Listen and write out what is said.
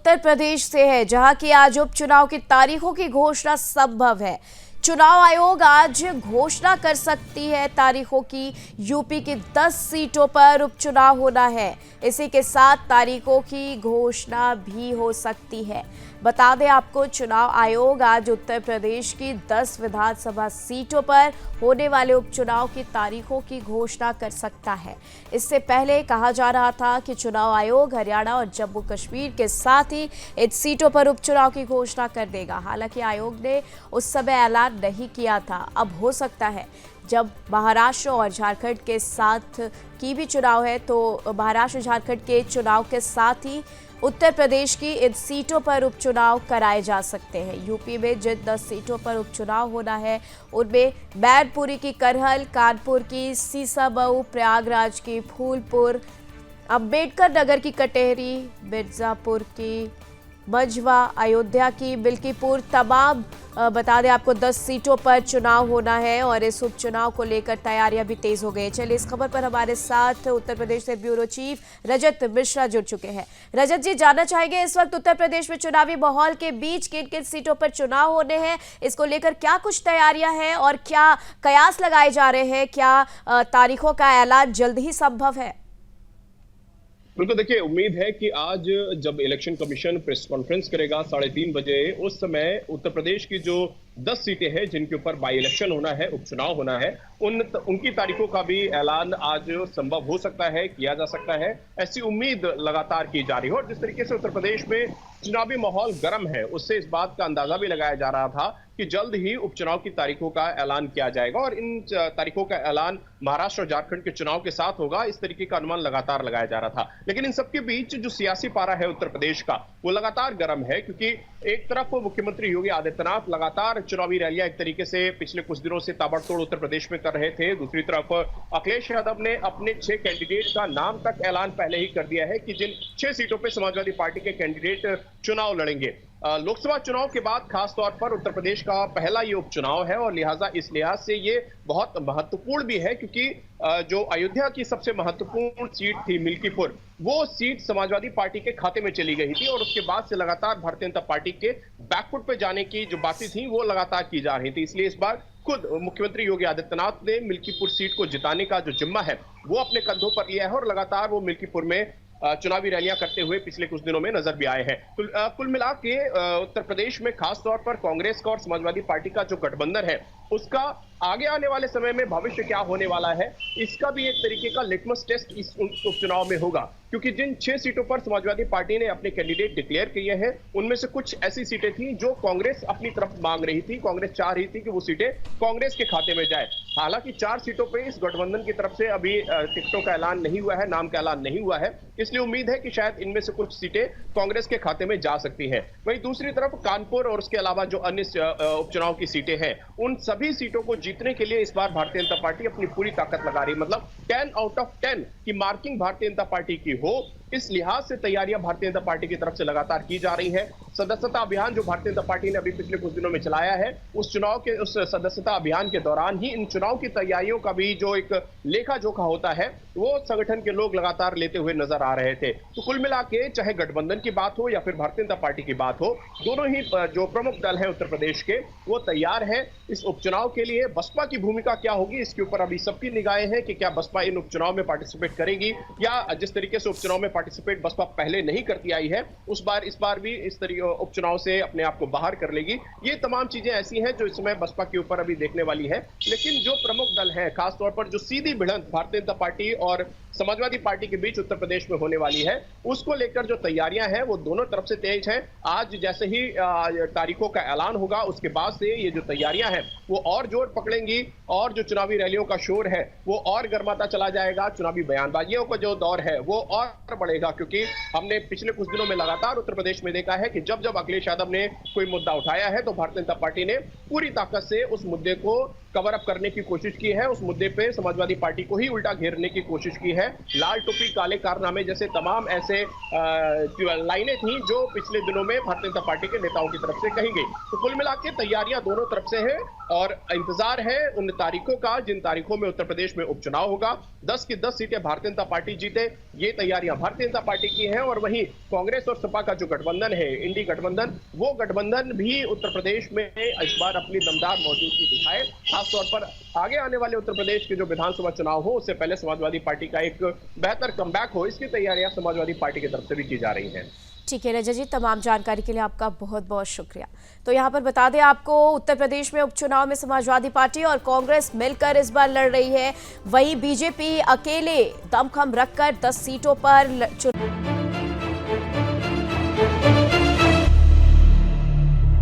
उत्तर प्रदेश से है, जहां की आज उपचुनाव की तारीखों की घोषणा संभव है। चुनाव आयोग आज घोषणा कर सकती है तारीखों की। यूपी की 10 सीटों पर उपचुनाव होना है। इसी के साथ तारीखों की घोषणा भी हो सकती है। बता दें आपको, चुनाव आयोग आज उत्तर प्रदेश की 10 विधानसभा सीटों पर होने वाले उपचुनाव की तारीखों की घोषणा कर सकता है। इससे पहले कहा जा रहा था कि चुनाव आयोग हरियाणा और जम्मू कश्मीर के साथ ही इन सीटों पर उपचुनाव की घोषणा कर देगा। हालांकि आयोग ने उस समय ऐलान नहीं किया था। अब हो सकता है, जब महाराष्ट्र और झारखंड के साथ की भी चुनाव है, तो महाराष्ट्र झारखंड के चुनाव के साथ ही उत्तर प्रदेश की इन सीटों पर उपचुनाव कराए जा सकते हैं। यूपी में जिन 10 सीटों पर उपचुनाव होना है, उनमें मैनपुरी की करहल, कानपुर की सीसामऊ, प्रयागराज की फूलपुर, अंबेडकर नगर की कटेहरी, मिर्जापुर की मझवा, अयोध्या की मिल्कीपुर, तमाम बता दें आपको 10 सीटों पर चुनाव होना है और इस उपचुनाव को लेकर तैयारियां भी तेज हो गई। चलिए, इस खबर पर हमारे साथ उत्तर प्रदेश से ब्यूरो चीफ रजत मिश्रा जुड़ चुके हैं। रजत जी, जानना चाहेंगे इस वक्त उत्तर प्रदेश में चुनावी माहौल के बीच किन किन सीटों पर चुनाव होने हैं, इसको लेकर क्या कुछ तैयारियां हैं और क्या कयास लगाए जा रहे हैं? क्या तारीखों का ऐलान जल्द ही संभव है? बिल्कुल, देखिए, उम्मीद है कि आज जब इलेक्शन कमीशन प्रेस कॉन्फ्रेंस करेगा 3:30 बजे, उस समय उत्तर प्रदेश की जो 10 सीटें हैं जिनके ऊपर बाई इलेक्शन होना है, उपचुनाव होना है, उनकी तारीखों का भी ऐलान आज संभव हो सकता है, किया जा सकता है। ऐसी उम्मीद लगातार की जा रही है। और जिस तरीके से उत्तर प्रदेश में चुनावी माहौल गर्म है, उससे इस बात का अंदाजा भी लगाया जा रहा था कि जल्द ही उपचुनाव की तारीखों का ऐलान किया जाएगा और इन तारीखों का ऐलान महाराष्ट्र और झारखंड के चुनाव के साथ होगा। इस तरीके का अनुमान लगातार लगाया जा रहा था। लेकिन इन सबके बीच जो सियासी पारा है उत्तर प्रदेश का, वो लगातार गर्म है, क्योंकि एक तरफ मुख्यमंत्री योगी आदित्यनाथ लगातार चुनावी रैलियां एक तरीके से पिछले कुछ दिनों से ताबड़तोड़ उत्तर प्रदेश में कर रहे थे। दूसरी तरफ अखिलेश यादव ने अपने 6 कैंडिडेट का नाम तक ऐलान पहले ही कर दिया है कि जिन 6 सीटों पर समाजवादी पार्टी के कैंडिडेट चुनाव लड़ेंगे। लोकसभा चुनाव के बाद खासतौर पर उत्तर प्रदेश का पहला ये उपचुनाव है और लिहाजा इस लिहाज से ये बहुत महत्वपूर्ण भी है, क्योंकि जो अयोध्या की सबसे महत्वपूर्ण सीट थी मिल्कीपुर, वो सीट समाजवादी पार्टी के खाते में चली गई थी और उसके बाद से लगातार भारतीय जनता पार्टी के बैकफुट पे जाने की जो बातें थी वो लगातार की जा रही थी। इसलिए इस बार खुद मुख्यमंत्री योगी आदित्यनाथ ने मिल्कीपुर सीट को जिताने का जो जिम्मा है वो अपने कंधों पर लिया है और लगातार वो मिल्कीपुर में चुनावी रैलियां करते हुए पिछले कुछ दिनों में नजर भी आए हैं। कुल मिला के उत्तर प्रदेश में खासतौर पर कांग्रेस का और समाजवादी पार्टी का जो गठबंधन है, उसका आगे आने वाले समय में भविष्य क्या होने वाला है, इसका भी एक तरीके का लिटमस टेस्ट इस उपचुनाव में होगा। क्योंकि जिन 6 सीटों पर समाजवादी पार्टी ने अपने कैंडिडेट डिक्लेयर किए हैं, उनमें से कुछ ऐसी सीटें थी जो कांग्रेस अपनी तरफ मांग रही थी। कांग्रेस चाह रही थी कि वो सीटें कांग्रेस के खाते में जाए। हालांकि 4 सीटों पर इस गठबंधन की तरफ से अभी टिकटों का ऐलान नहीं हुआ है, नाम का ऐलान नहीं हुआ है, इसलिए उम्मीद है कि शायद इनमें से कुछ सीटें कांग्रेस के खाते में जा सकती हैं। वहीं दूसरी तरफ कानपुर और उसके अलावा जो अन्य उपचुनाव की सीटें हैं, उन सभी सीटों को जीतने के लिए इस बार भारतीय जनता पार्टी अपनी पूरी ताकत लगा रही है। मतलब 10 आउट ऑफ 10 की मार्किंग भारतीय जनता पार्टी की हो, इस लिहाज से तैयारियां भारतीय जनता पार्टी की तरफ से लगातार की जा रही है। सदस्यता अभियान जो भारतीय जनता पार्टी ने अभी पिछले कुछ दिनों में चलाया है, उस सदस्यता अभियान के दौरान ही इन चुनाव की तैयारियों का भी जो एक लेखा जोखा होता है, वो संगठन के लोग लगातार लेते हुए नजर आ रहे थे। तो कुल मिला के चाहे गठबंधन की बात हो या फिर भारतीय जनता पार्टी की बात हो, दोनों ही जो प्रमुख दल है उत्तर प्रदेश के, वो तैयार है इस उपचुनाव के लिए। बसपा की भूमिका क्या होगी, इसके ऊपर अभी सबकी निगाहें हैं कि क्या बसपा इन उपचुनाव में पार्टिसिपेट करेगी, या जिस तरीके से उपचुनाव में पार्टिसिपेट बसपा पहले नहीं करती आई है, इस बार भी इस तरीके उपचुनाव से अपने आप को बाहर कर लेगी। ये तमाम चीजें ऐसी हैं जो इस समय बसपा के ऊपर अभी देखने वाली है। लेकिन जो प्रमुख दल है, खासतौर पर जो सीधी भिड़ंत भारतीय जनता पार्टी और समाजवादी पार्टी के बीच उत्तर प्रदेश में होने वाली है, उसको लेकर जो तैयारियां हैं वो दोनों तरफ से तेज हैं। आज जैसे ही तारीखों का ऐलान होगा, उसके बाद से ये जो तैयारियां हैं वो और जोर पकड़ेंगी और जो चुनावी रैलियों का शोर है वो और गर्माता चला जाएगा। चुनावी बयानबाजियों का जो दौर है वो और बढ़ेगा, क्योंकि हमने पिछले कुछ दिनों में लगातार उत्तर प्रदेश में देखा है कि जब जब जब अखिलेश यादव ने कोई मुद्दा उठाया है तो भारतीय जनता पार्टी ने पूरी ताकत से उस मुद्दे को कवर अप करने की कोशिश की है। उस मुद्दे पे समाजवादी पार्टी को ही उल्टा घेरने की कोशिश की है। लाल टोपी काले कारनामे जैसे तमाम ऐसे लाइनें थी जो पिछले दिनों में भारतीय जनता पार्टी के नेताओं की तरफ से कही गई। तो कुल मिला के तैयारियां दोनों तरफ से है और इंतजार है उन तारीखों का जिन तारीखों में उत्तर प्रदेश में उपचुनाव होगा। 10 की 10 सीटें भारतीय जनता पार्टी जीते, ये तैयारियां भारतीय जनता पार्टी की हैं। और वहीं कांग्रेस और सपा का जो गठबंधन है, इंडी गठबंधन, वो गठबंधन भी उत्तर प्रदेश में इस बार अपनी दमदार मौजूदगी दिखाए। खासतौर पर आगे आने वाले उत्तर प्रदेश के जो विधानसभा चुनाव हो उससे पहले समाजवादी पार्टी का एक बेहतर कमबैक हो, इसकी तैयारियां समाजवादी पार्टी की तरफ से भी की जा रही हैं। ठीक है रजत जी, तमाम जानकारी के लिए आपका बहुत बहुत शुक्रिया। तो यहाँ पर बता दें आपको, उत्तर प्रदेश में उपचुनाव में समाजवादी पार्टी और कांग्रेस मिलकर इस बार लड़ रही है। वहीं बीजेपी अकेले दमखम रखकर 10 सीटों पर